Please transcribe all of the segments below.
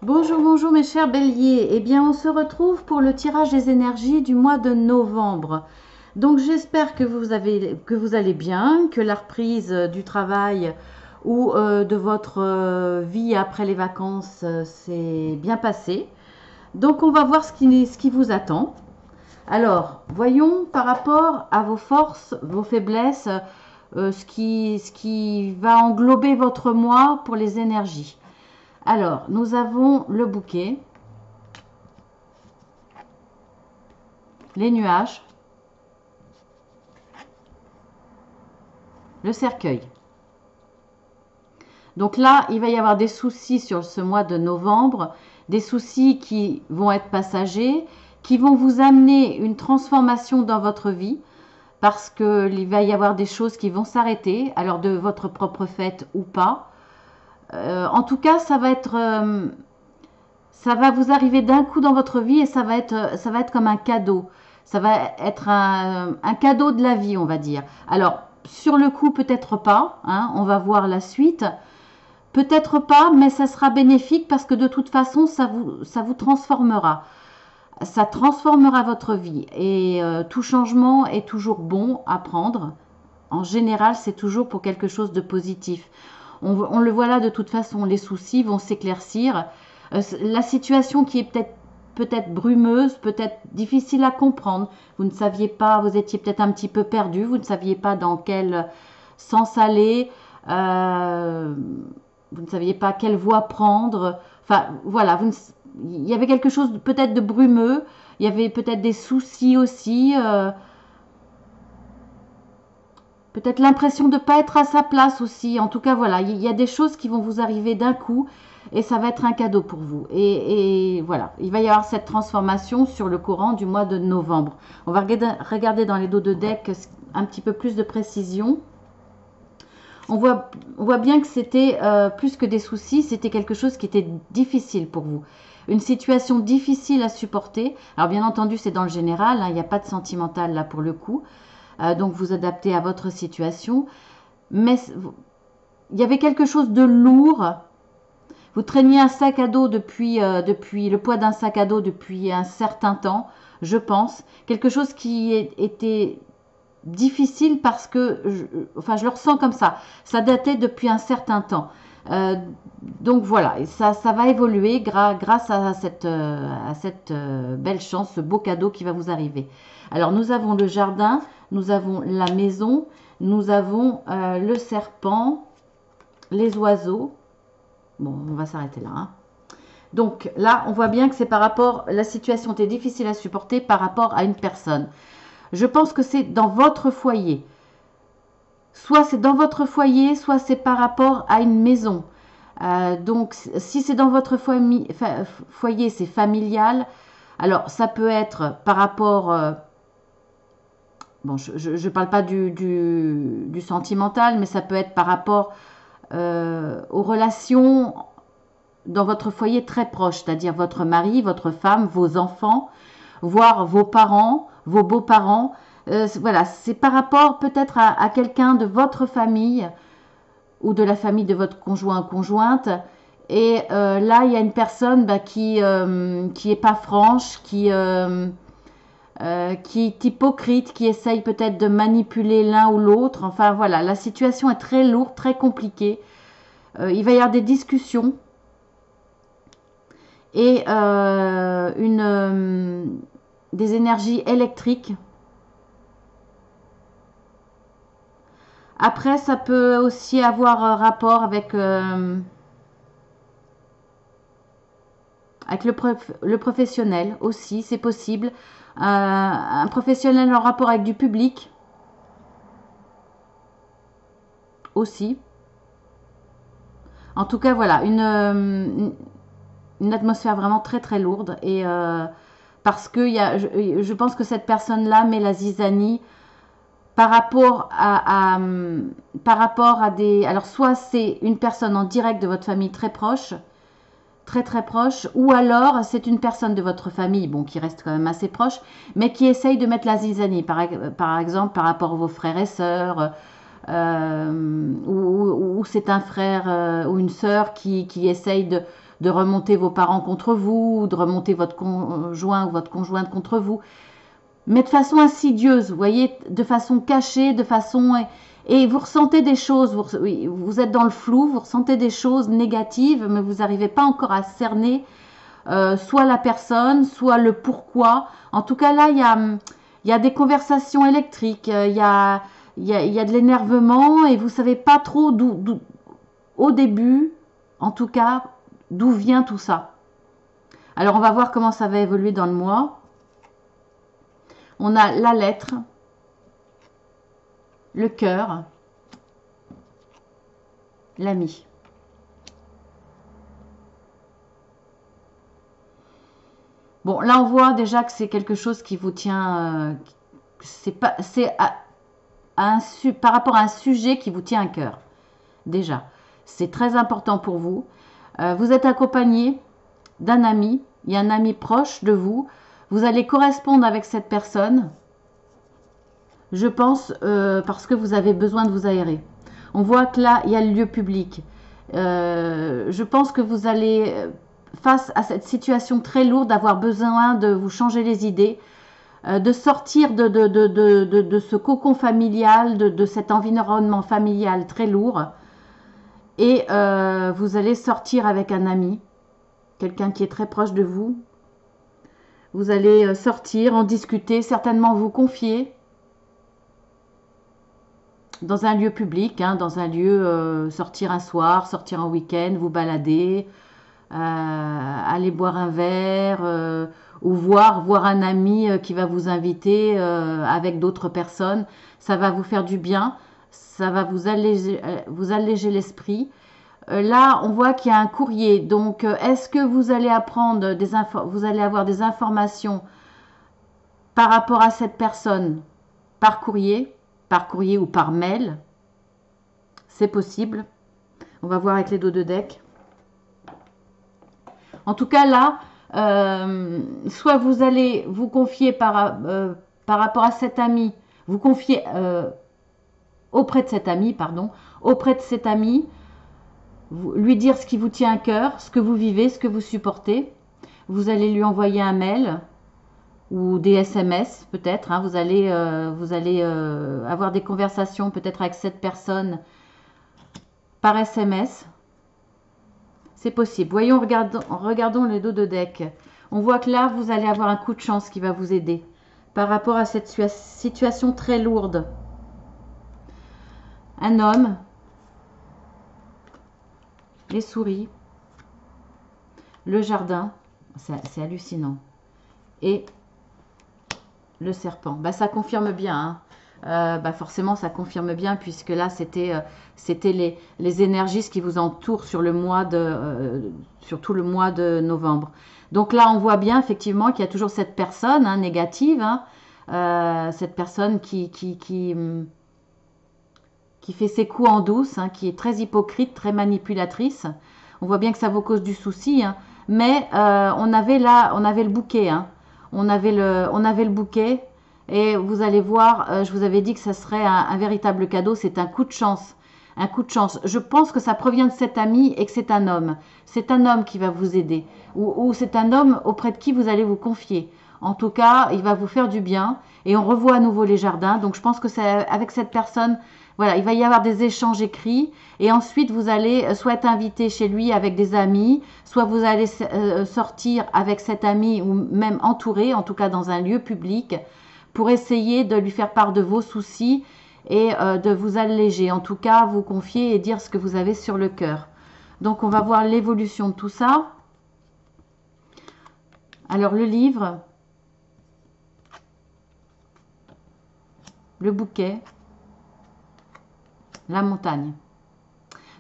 Bonjour, bonjour mes chers béliers. Eh bien, on se retrouve pour le tirage des énergies du mois de novembre. Donc, j'espère que vous allez bien, que la reprise du travail ou de votre vie après les vacances s'est bien passée. Donc, on va voir ce qui vous attend. Alors, voyons par rapport à vos forces, vos faiblesses, ce qui va englober votre mois pour les énergies. Alors, nous avons le bouquet, les nuages, le cercueil. Donc là, il va y avoir des soucis sur ce mois de novembre, des soucis qui vont être passagers, qui vont vous amener une transformation dans votre vie, parce qu'il va y avoir des choses qui vont s'arrêter, alors de votre propre fait ou pas. En tout cas, ça va vous arriver d'un coup dans votre vie et ça va être comme un cadeau. Ça va être un cadeau de la vie, on va dire. Alors, sur le coup, peut-être pas, hein, on va voir la suite. Peut-être pas, mais ça sera bénéfique parce que de toute façon, ça vous transformera. Ça transformera votre vie. Et tout changement est toujours bon à prendre. En général, c'est toujours pour quelque chose de positif. On le voit là de toute façon, les soucis vont s'éclaircir. La situation qui est peut-être brumeuse, peut-être difficile à comprendre. Vous ne saviez pas, vous étiez peut-être un petit peu perdu, vous ne saviez pas dans quel sens aller, vous ne saviez pas quelle voie prendre. Enfin, voilà, il y avait quelque chose peut-être de brumeux, il y avait peut-être des soucis aussi. Peut-être l'impression de ne pas être à sa place aussi. En tout cas, voilà, il y a des choses qui vont vous arriver d'un coup et ça va être un cadeau pour vous. Et voilà, il va y avoir cette transformation sur le courant du mois de novembre. On va regarder dans les dos de deck un petit peu plus de précision. On voit bien que c'était plus que des soucis, c'était quelque chose qui était difficile pour vous. Une situation difficile à supporter. Alors bien entendu, c'est dans le général, hein, il n'y a pas de sentimental là pour le coup. Donc vous adaptez à votre situation. Mais il y avait quelque chose de lourd. Vous traîniez un sac à dos depuis le poids d'un sac à dos depuis un certain temps, je pense. Quelque chose qui était difficile parce que, enfin, je le ressens comme ça. Ça datait depuis un certain temps. Euh, donc voilà, ça va évoluer grâce à cette belle chance, ce beau cadeau qui va vous arriver. Alors nous avons le jardin, nous avons la maison, nous avons le serpent, les oiseaux. Bon, on va s'arrêter là, hein. Donc là, on voit bien que c'est par rapport, la situation était difficile à supporter par rapport à une personne. Je pense que c'est dans votre foyer. Soit c'est dans votre foyer, soit c'est par rapport à une maison. Donc, si c'est dans votre foyer, c'est familial. Alors, ça peut être par rapport... bon, je ne parle pas du sentimental, mais ça peut être par rapport aux relations dans votre foyer très proche, c'est-à-dire votre mari, votre femme, vos enfants, voire vos parents, vos beaux-parents. Voilà, c'est par rapport peut-être à quelqu'un de votre famille ou de la famille de votre conjoint ou conjointe. Et là, il y a une personne qui est pas franche, qui est hypocrite, qui essaye peut-être de manipuler l'un ou l'autre. Enfin voilà, la situation est très lourde, très compliquée. Il va y avoir des discussions et des énergies électriques. Après, ça peut aussi avoir un rapport avec le professionnel aussi, c'est possible. Un professionnel en rapport avec du public aussi. En tout cas, voilà, une atmosphère vraiment très très lourde. Et parce que je pense que cette personne-là met la zizanie par rapport à des... Alors, soit c'est une personne en direct de votre famille très proche, très très proche, ou alors c'est une personne de votre famille, bon, qui reste quand même assez proche, mais qui essaye de mettre la zizanie, par exemple par rapport à vos frères et sœurs, ou c'est un frère ou une sœur qui essaye de remonter vos parents contre vous, de remonter votre conjoint ou votre conjointe contre vous, mais de façon insidieuse, vous voyez, de façon cachée, de façon... Et vous ressentez des choses, vous êtes dans le flou, vous ressentez des choses négatives, mais vous n'arrivez pas encore à cerner soit la personne, soit le pourquoi. En tout cas, là, il y a des conversations électriques, il y a de l'énervement et vous ne savez pas trop au début, en tout cas, d'où vient tout ça. Alors, on va voir comment ça va évoluer dans le mois. On a la lettre, le cœur, l'ami. Bon, là, on voit déjà que c'est quelque chose qui vous tient... par rapport à un sujet qui vous tient à cœur. Déjà, c'est très important pour vous. Vous êtes accompagné d'un ami. Il y a un ami proche de vous. Vous allez correspondre avec cette personne. Je pense parce que vous avez besoin de vous aérer. On voit que là, il y a le lieu public. Je pense que vous allez, face à cette situation très lourde, avoir besoin de vous changer les idées, de sortir de ce cocon familial, de cet environnement familial très lourd. Et vous allez sortir avec un ami, quelqu'un qui est très proche de vous. Vous allez sortir, en discuter, certainement vous confier. Dans un lieu public, hein, dans un lieu, sortir un soir, sortir un week-end, vous balader, aller boire un verre ou voir un ami qui va vous inviter avec d'autres personnes. Ça va vous faire du bien, ça va vous alléger l'esprit. Là, on voit qu'il y a un courrier. Donc, est-ce que vous allez apprendre vous allez avoir des informations par rapport à cette personne par courrier ou par mail? C'est possible. On va voir avec les dos de deck. En tout cas, là, soit vous allez vous confier par rapport à cet ami, vous confier auprès de cet ami, lui dire ce qui vous tient à cœur, ce que vous vivez, ce que vous supportez. Vous allez lui envoyer un mail ou des SMS peut-être. Hein, vous allez avoir des conversations peut-être avec cette personne par SMS. C'est possible. Voyons, regardons le dos de deck. On voit que là, vous allez avoir un coup de chance qui va vous aider par rapport à cette situation très lourde. Un homme, les souris, le jardin, c'est hallucinant, et le serpent. Bah, ça confirme bien, hein. Forcément, ça confirme bien, puisque là, c'était les énergies qui vous entourent sur sur tout le mois de novembre. Donc là, on voit bien effectivement qu'il y a toujours cette personne négative, hein, cette personne qui fait ses coups en douce, hein, qui est très hypocrite, très manipulatrice. On voit bien que ça vous cause du souci, hein, mais on avait le bouquet, hein. On avait le bouquet, et vous allez voir, je vous avais dit que ça serait un véritable cadeau. C'est un coup de chance. Un coup de chance. Je pense que ça provient de cet ami et que c'est un homme. C'est un homme qui va vous aider. Ou c'est un homme auprès de qui vous allez vous confier. En tout cas, il va vous faire du bien. Et on revoit à nouveau les jardins. Donc je pense que c'est avec cette personne, voilà, il va y avoir des échanges écrits. Et ensuite, vous allez soit être invité chez lui avec des amis, soit vous allez sortir avec cet ami ou même entouré, en tout cas dans un lieu public, pour essayer de lui faire part de vos soucis et de vous alléger. En tout cas, vous confier et dire ce que vous avez sur le cœur. Donc, on va voir l'évolution de tout ça. Alors, le livre, le bouquet, la montagne.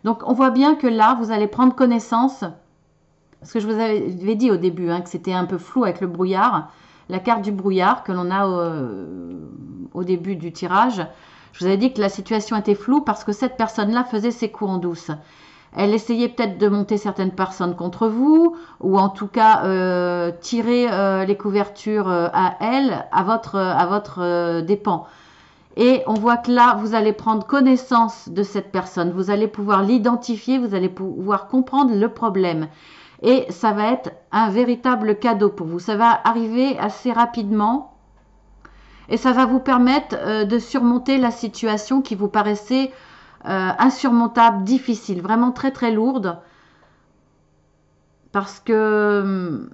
Donc, on voit bien que là, vous allez prendre connaissance, parce que je vous avais dit au début que c'était un peu flou avec le brouillard, la carte du brouillard que l'on a au début du tirage. Je vous avais dit que la situation était floue parce que cette personne-là faisait ses coups en douce. Elle essayait peut-être de monter certaines personnes contre vous, ou en tout cas tirer les couvertures à elle, à votre dépens. Et on voit que là, vous allez prendre connaissance de cette personne. Vous allez pouvoir l'identifier, vous allez pouvoir comprendre le problème. Et ça va être un véritable cadeau pour vous. Ça va arriver assez rapidement et ça va vous permettre de surmonter la situation qui vous paraissait insurmontable, difficile, vraiment très très lourde. Parce que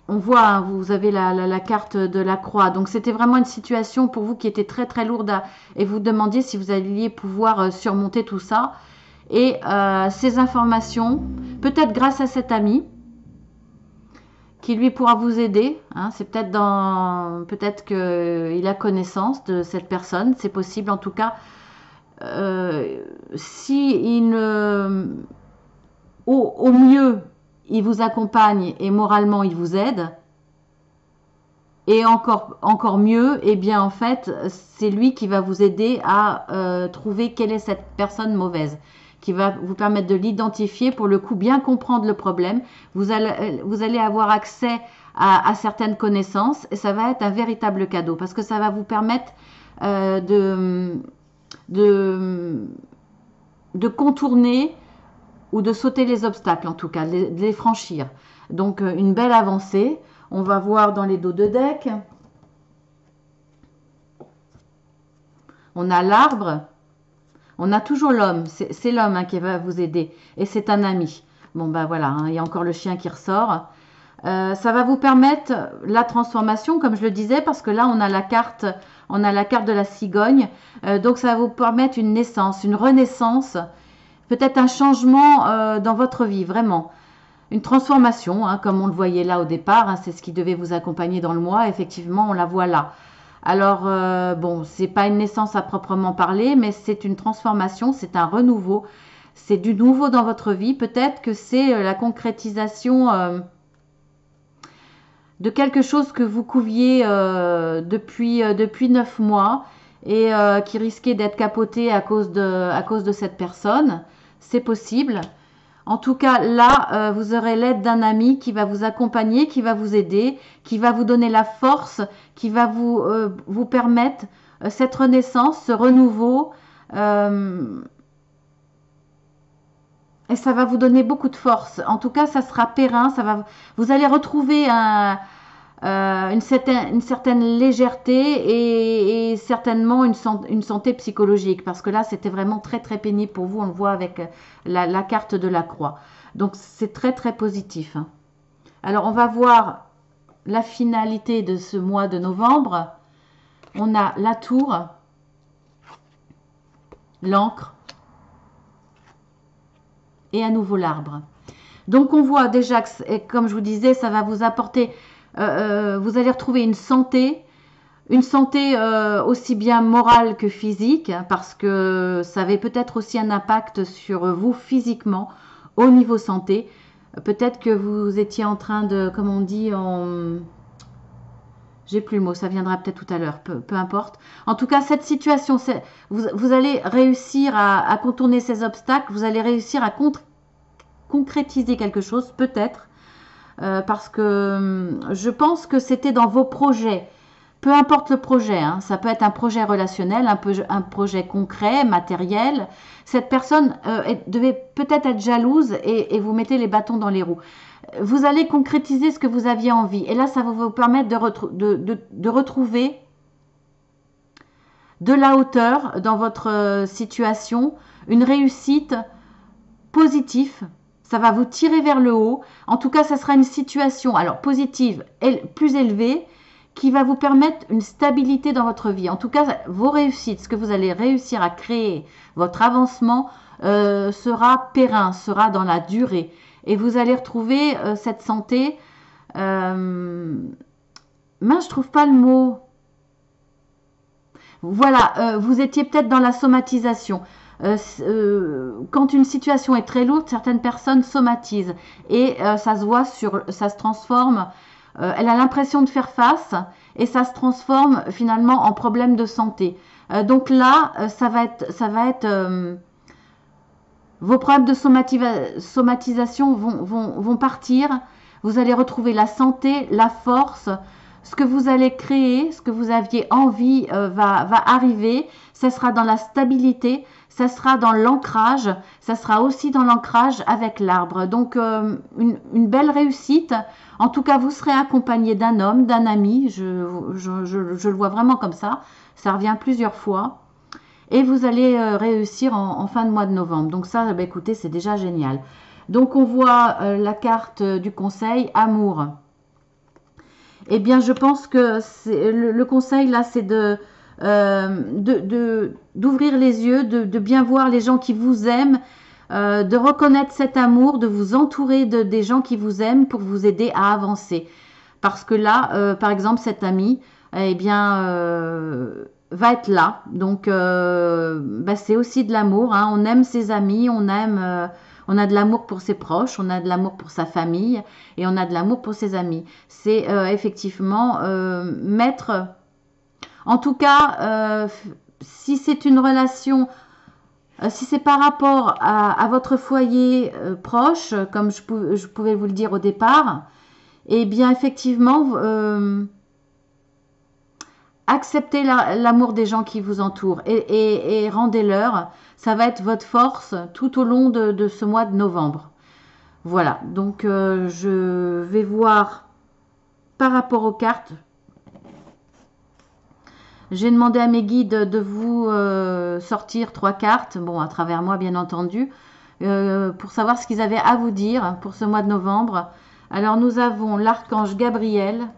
on voit, hein, vous avez la carte de la croix. Donc c'était vraiment une situation pour vous qui était très très lourde et vous demandiez si vous alliez pouvoir surmonter tout ça. Et ces informations, peut-être grâce à cet ami, qui lui pourra vous aider. Hein, c'est peut-être qu'il a connaissance de cette personne, c'est possible en tout cas. Si il ne, au mieux, il vous accompagne et moralement il vous aide. Et encore mieux, eh bien en fait, c'est lui qui va vous aider à trouver quelle est cette personne mauvaise, qui va vous permettre de l'identifier, pour le coup bien comprendre le problème. Vous allez avoir accès à certaines connaissances et ça va être un véritable cadeau parce que ça va vous permettre de contourner ou de sauter les obstacles, en tout cas, de les franchir. Donc une belle avancée. On va voir dans les dos de deck. On a l'arbre. On a toujours l'homme. C'est l'homme hein, qui va vous aider. Et c'est un ami. Bon, ben voilà, hein, il y a encore le chien qui ressort. Ça va vous permettre la transformation, comme je le disais, parce que là, on a la carte de la cigogne. Donc, ça va vous permettre une naissance, une renaissance, peut-être un changement dans votre vie, vraiment. Une transformation, hein, comme on le voyait là au départ, hein, c'est ce qui devait vous accompagner dans le mois. Effectivement, on la voit là. Alors, bon, c'est pas une naissance à proprement parler, mais c'est une transformation, c'est un renouveau, c'est du nouveau dans votre vie. Peut-être que c'est la concrétisation de quelque chose que vous couviez depuis 9 mois et qui risquait d'être capoté à cause de cette personne. C'est possible. En tout cas, là, vous aurez l'aide d'un ami qui va vous accompagner, qui va vous aider, qui va vous donner la force, qui va vous permettre cette renaissance, ce renouveau. Et ça va vous donner beaucoup de force. En tout cas, ça sera périn. Vous allez retrouver une certaine légèreté et certainement une santé psychologique. Parce que là, c'était vraiment très, très pénible pour vous. On le voit avec la carte de la croix. Donc, c'est très, très positif. Hein. Alors, on va voir la finalité de ce mois de novembre. On a la tour, l'encre et à nouveau l'arbre. Donc, on voit déjà que, comme je vous disais, ça va vous apporter... vous allez retrouver une santé aussi bien morale que physique, parce que ça avait peut-être aussi un impact sur vous physiquement, au niveau santé. Peut-être que vous étiez en train de, comme on dit, j'ai plus le mot, ça viendra peut-être tout à l'heure, peu importe. En tout cas, cette situation, vous allez réussir à contourner ces obstacles, vous allez réussir à concrétiser quelque chose, peut-être, parce que je pense que c'était dans vos projets. Peu importe le projet, hein, ça peut être un projet relationnel, un projet concret, matériel. Cette personne devait peut-être être jalouse et vous mettez les bâtons dans les roues. Vous allez concrétiser ce que vous aviez envie. Et là, ça va vous permettre de retrouver de la hauteur dans votre situation, une réussite positive. Ça va vous tirer vers le haut. En tout cas, ça sera une situation alors positive, plus élevée, qui va vous permettre une stabilité dans votre vie. En tout cas, vos réussites, ce que vous allez réussir à créer, votre avancement sera périn, sera dans la durée. Et vous allez retrouver cette santé. Mince, je trouve pas le mot. Voilà, vous étiez peut-être dans la somatisation. Quand une situation est très lourde, certaines personnes somatisent. Et ça se voit ça se transforme. Elle a l'impression de faire face et ça se transforme finalement en problème de santé. Donc là, ça va être vos problèmes de somatisation vont partir. Vous allez retrouver la santé, la force. Ce que vous allez créer, ce que vous aviez envie va arriver. Ça sera dans la stabilité. ça sera dans l'ancrage, ça sera aussi dans l'ancrage avec l'arbre. Donc une belle réussite. En tout cas, vous serez accompagné d'un homme, d'un ami, je le vois vraiment comme ça revient plusieurs fois. Et vous allez réussir en fin de mois de novembre. Donc ça, bah, écoutez, c'est déjà génial. Donc on voit la carte du conseil, amour. Eh bien, je pense que le conseil là, c'est d'ouvrir les yeux, de bien voir les gens qui vous aiment, de reconnaître cet amour, de vous entourer des gens qui vous aiment pour vous aider à avancer. Parce que là, par exemple, cet ami, eh bien, va être là. Donc, bah, c'est aussi de l'amour. Hein. On aime ses amis, on a de l'amour pour ses proches, on a de l'amour pour sa famille et on a de l'amour pour ses amis. C'est effectivement mettre, en tout cas, si c'est une relation, si c'est par rapport à votre foyer proche, comme je pouvais vous le dire au départ, eh bien effectivement, acceptez l'amour des gens qui vous entourent et rendez-leur. Ça va être votre force tout au long de ce mois de novembre. Voilà, donc je vais voir par rapport aux cartes. J'ai demandé à mes guides de vous sortir 3 cartes, bon, à travers moi bien entendu, pour savoir ce qu'ils avaient à vous dire pour ce mois de novembre. Alors nous avons l'archange Gabriel,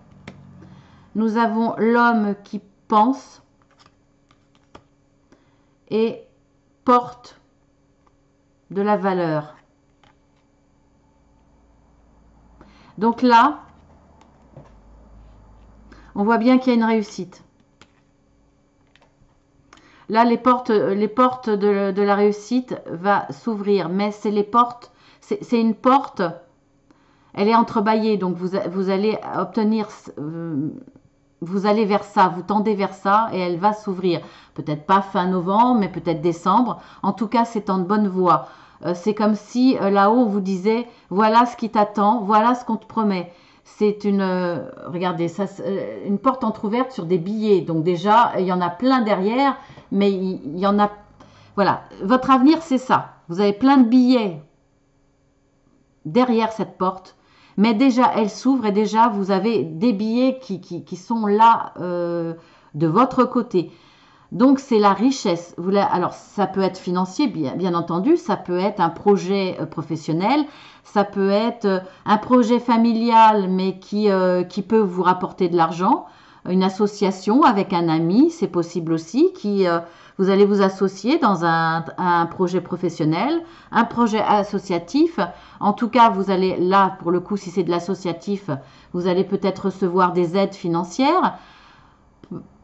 nous avons l'homme qui pense et porte de la valeur. Donc là, on voit bien qu'il y a une réussite. Là, les portes de la réussite va s'ouvrir, mais c'est les portes, c'est une porte, elle est entrebâillée, donc vous allez obtenir, vous allez vers ça, vous tendez vers ça et elle va s'ouvrir. Peut-être pas fin novembre, mais peut-être décembre. En tout cas, c'est en bonne voie. C'est comme si là-haut, on vous disait, voilà ce qui t'attend, voilà ce qu'on te promet. C'est regardez, ça, une porte entrouverte sur des billets. Donc déjà, il y en a plein derrière, mais il y en a, voilà. Votre avenir, c'est ça. Vous avez plein de billets derrière cette porte, mais déjà, elle s'ouvre et déjà, vous avez des billets qui sont là de votre côté. Donc, c'est la richesse. Alors, ça peut être financier, bien entendu, ça peut être un projet professionnel, ça peut être un projet familial, mais qui peut vous rapporter de l'argent. Une association avec un ami, c'est possible aussi, vous allez vous associer dans un projet professionnel, un projet associatif. En tout cas, vous allez, là, pour le coup, si c'est de l'associatif, vous allez peut-être recevoir des aides financières.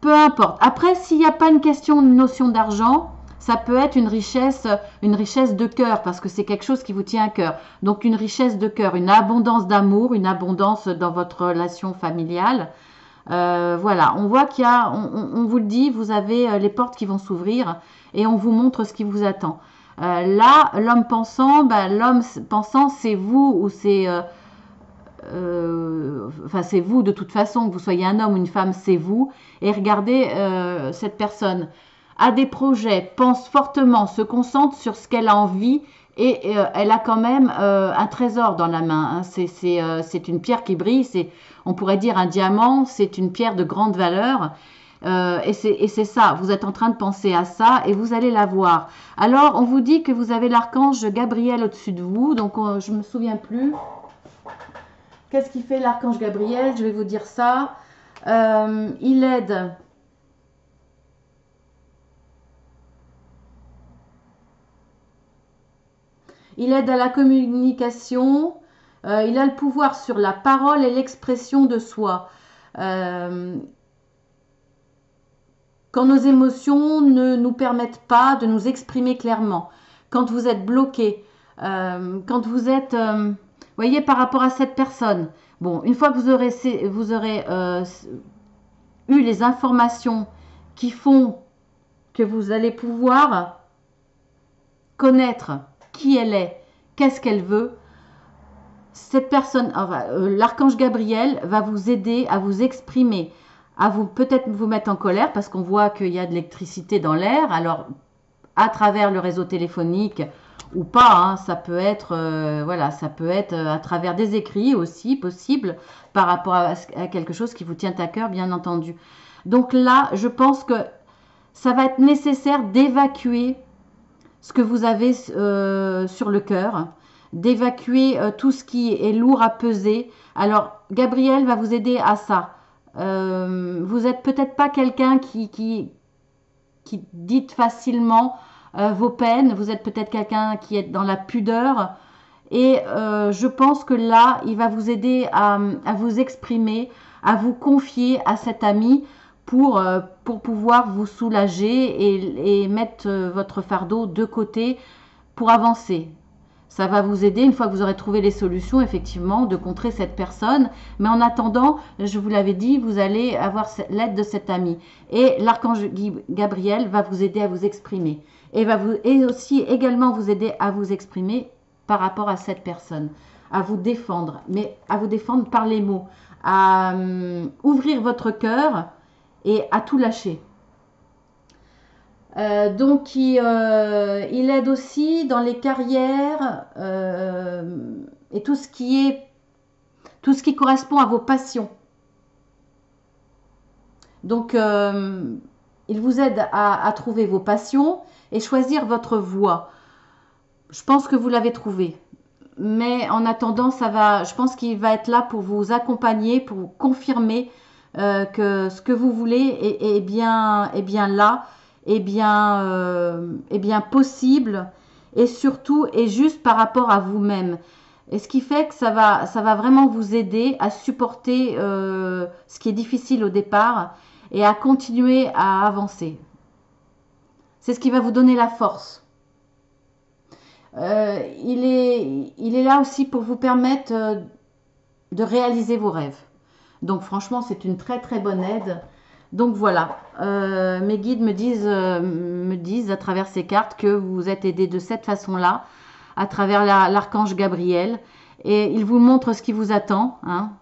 Peu importe. Après, s'il n'y a pas une notion d'argent, ça peut être une richesse de cœur, parce que c'est quelque chose qui vous tient à cœur. Donc, une richesse de cœur, une abondance d'amour, une abondance dans votre relation familiale. Voilà, on voit qu'il y a, on vous le dit, vous avez les portes qui vont s'ouvrir et on vous montre ce qui vous attend. Là, l'homme pensant, c'est vous ou c'est... enfin, c'est vous de toute façon, que vous soyez un homme ou une femme, c'est vous. Et regardez, cette personne a des projets, pense fortement, se concentre sur ce qu'elle a envie et elle a quand même un trésor dans la main. Hein. C'est une pierre qui brille, on pourrait dire un diamant, c'est une pierre de grande valeur. Et c'est ça, vous êtes en train de penser à ça et vous allez la voir. Alors, on vous dit que vous avez l'archange Gabriel au-dessus de vous, donc je ne me souviens plus. Qu'est-ce qu'il fait l'archange Gabriel? Je vais vous dire ça. Il aide. Il aide à la communication. Il a le pouvoir sur la parole et l'expression de soi. Quand nos émotions ne nous permettent pas de nous exprimer clairement. Quand vous êtes bloqué. Quand vous êtes... voyez, par rapport à cette personne. Bon, une fois que vous aurez eu les informations qui font que vous allez pouvoir connaître qui elle est, qu'est-ce qu'elle veut, cette personne, l'archange Gabriel va vous aider à vous exprimer, à vous peut-être vous mettre en colère parce qu'on voit qu'il y a de l'électricité dans l'air. Alors, à travers le réseau téléphonique ou pas, hein, ça peut être voilà, ça peut être à travers des écrits aussi possible par rapport à quelque chose qui vous tient à cœur, bien entendu. Donc là, je pense que ça va être nécessaire d'évacuer ce que vous avez sur le cœur, d'évacuer tout ce qui est lourd à peser. Alors, Gabriel va vous aider à ça. Vous n'êtes peut-être pas quelqu'un qui dit facilement vos peines. Vous êtes peut-être quelqu'un qui est dans la pudeur. Et je pense que là, il va vous aider à vous exprimer, à vous confier à cet ami pour pouvoir vous soulager et mettre votre fardeau de côté pour avancer. Ça va vous aider, une fois que vous aurez trouvé les solutions, effectivement, de contrer cette personne. Mais en attendant, je vous l'avais dit, vous allez avoir l'aide de cet ami. Et l'archange Gabriel va vous aider à vous exprimer. Et aussi également vous aider à vous exprimer par rapport à cette personne. À vous défendre, mais à vous défendre par les mots. À ouvrir votre cœur et à tout lâcher. Donc, il aide aussi dans les carrières et tout ce qui correspond à vos passions. Donc, il vous aide à trouver vos passions et choisir votre voie. Je pense que vous l'avez trouvé. Mais en attendant, je pense qu'il va être là pour vous accompagner, pour vous confirmer que ce que vous voulez est bien là. Est bien possible et surtout est juste par rapport à vous-même. Et ce qui fait que ça va vraiment vous aider à supporter ce qui est difficile au départ et à continuer à avancer. C'est ce qui va vous donner la force. Il est là aussi pour vous permettre de réaliser vos rêves. Donc franchement, c'est une très très bonne aide. Donc voilà, mes guides me disent à travers ces cartes que vous êtes aidés de cette façon-là, à travers l'archange Gabriel. Et il vous montre ce qui vous attend. Hein.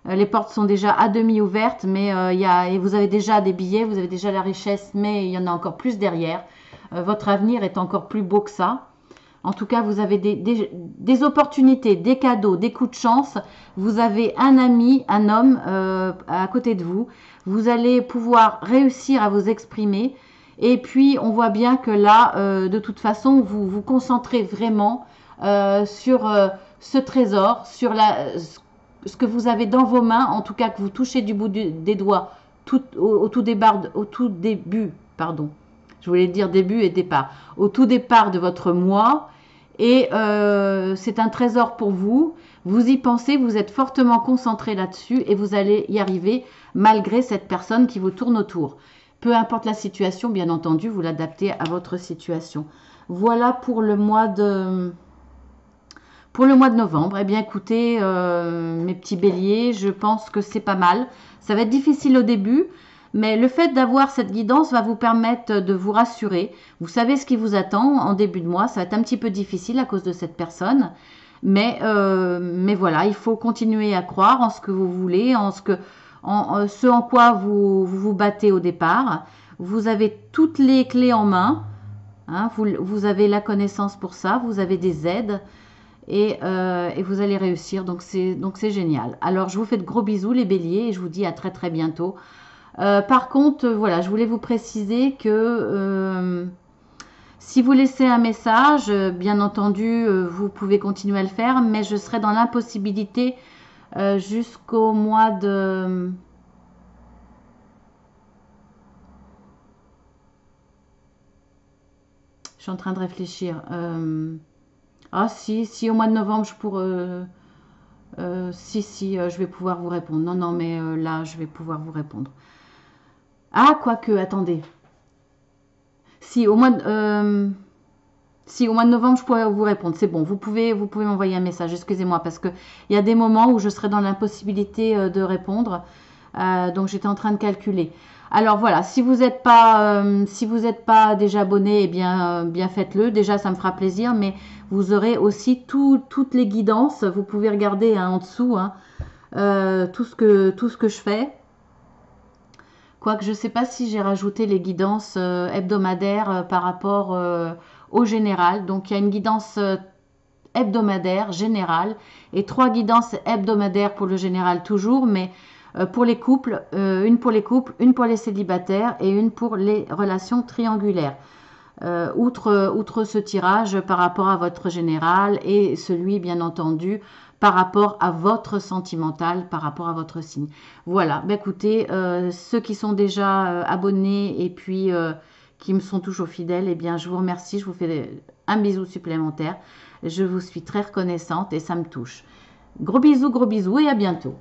Les portes sont déjà à demi ouvertes, mais vous avez déjà des billets, vous avez déjà la richesse, mais il y en a encore plus derrière. Votre avenir est encore plus beau que ça. En tout cas, vous avez des opportunités, des cadeaux, des coups de chance. Vous avez un ami, un homme à côté de vous. Vous allez pouvoir réussir à vous exprimer. Et puis, on voit bien que là, de toute façon, vous vous concentrez vraiment sur ce trésor, sur ce que vous avez dans vos mains, en tout cas que vous touchez du bout des doigts au tout début, pardon. Je voulais dire début et départ. Au tout départ de votre mois. Et c'est un trésor pour vous. Vous y pensez, vous êtes fortement concentré là-dessus et vous allez y arriver malgré cette personne qui vous tourne autour. Peu importe la situation, bien entendu, vous l'adaptez à votre situation. Voilà pour le mois de novembre. Eh bien, écoutez, mes petits béliers, je pense que c'est pas mal. Ça va être difficile au début. Mais le fait d'avoir cette guidance va vous permettre de vous rassurer. Vous savez ce qui vous attend en début de mois. Ça va être un petit peu difficile à cause de cette personne. Mais voilà, il faut continuer à croire en ce que vous voulez, en ce en quoi vous battez au départ. Vous avez toutes les clés en main. Hein, vous avez la connaissance pour ça. Vous avez des aides. Et vous allez réussir. Donc c'est génial. Alors, je vous fais de gros bisous les béliers. Et je vous dis à très très bientôt. Par contre, voilà, je voulais vous préciser que si vous laissez un message, bien entendu, vous pouvez continuer à le faire, mais je serai dans l'impossibilité jusqu'au mois de... Je suis en train de réfléchir. Ah si au mois de novembre, je pourrais... je vais pouvoir vous répondre. Non, mais là, je vais pouvoir vous répondre. Ah, quoique, attendez. Si au mois de novembre, je pourrais vous répondre. C'est bon, vous pouvez m'envoyer un message. Excusez-moi, parce qu'il y a des moments où je serai dans l'impossibilité de répondre. Donc, j'étais en train de calculer. Alors, voilà, si vous n'êtes pas déjà abonné, eh bien faites-le. Déjà, ça me fera plaisir. Mais vous aurez aussi toutes les guidances. Vous pouvez regarder hein, en dessous tout ce que je fais Quoique je ne sais pas si j'ai rajouté les guidances hebdomadaires par rapport au général. Donc il y a une guidance hebdomadaire générale et 3 guidances hebdomadaires pour le général toujours, mais pour les couples, une pour les couples, une pour les célibataires et une pour les relations triangulaires. Outre ce tirage par rapport à votre général et celui bien entendu par rapport à votre sentimental, par rapport à votre signe. Voilà, bah, écoutez, ceux qui sont déjà abonnés et puis qui me sont toujours fidèles, eh bien je vous remercie, je vous fais un bisou supplémentaire. Je vous suis très reconnaissante et ça me touche. Gros bisous et à bientôt.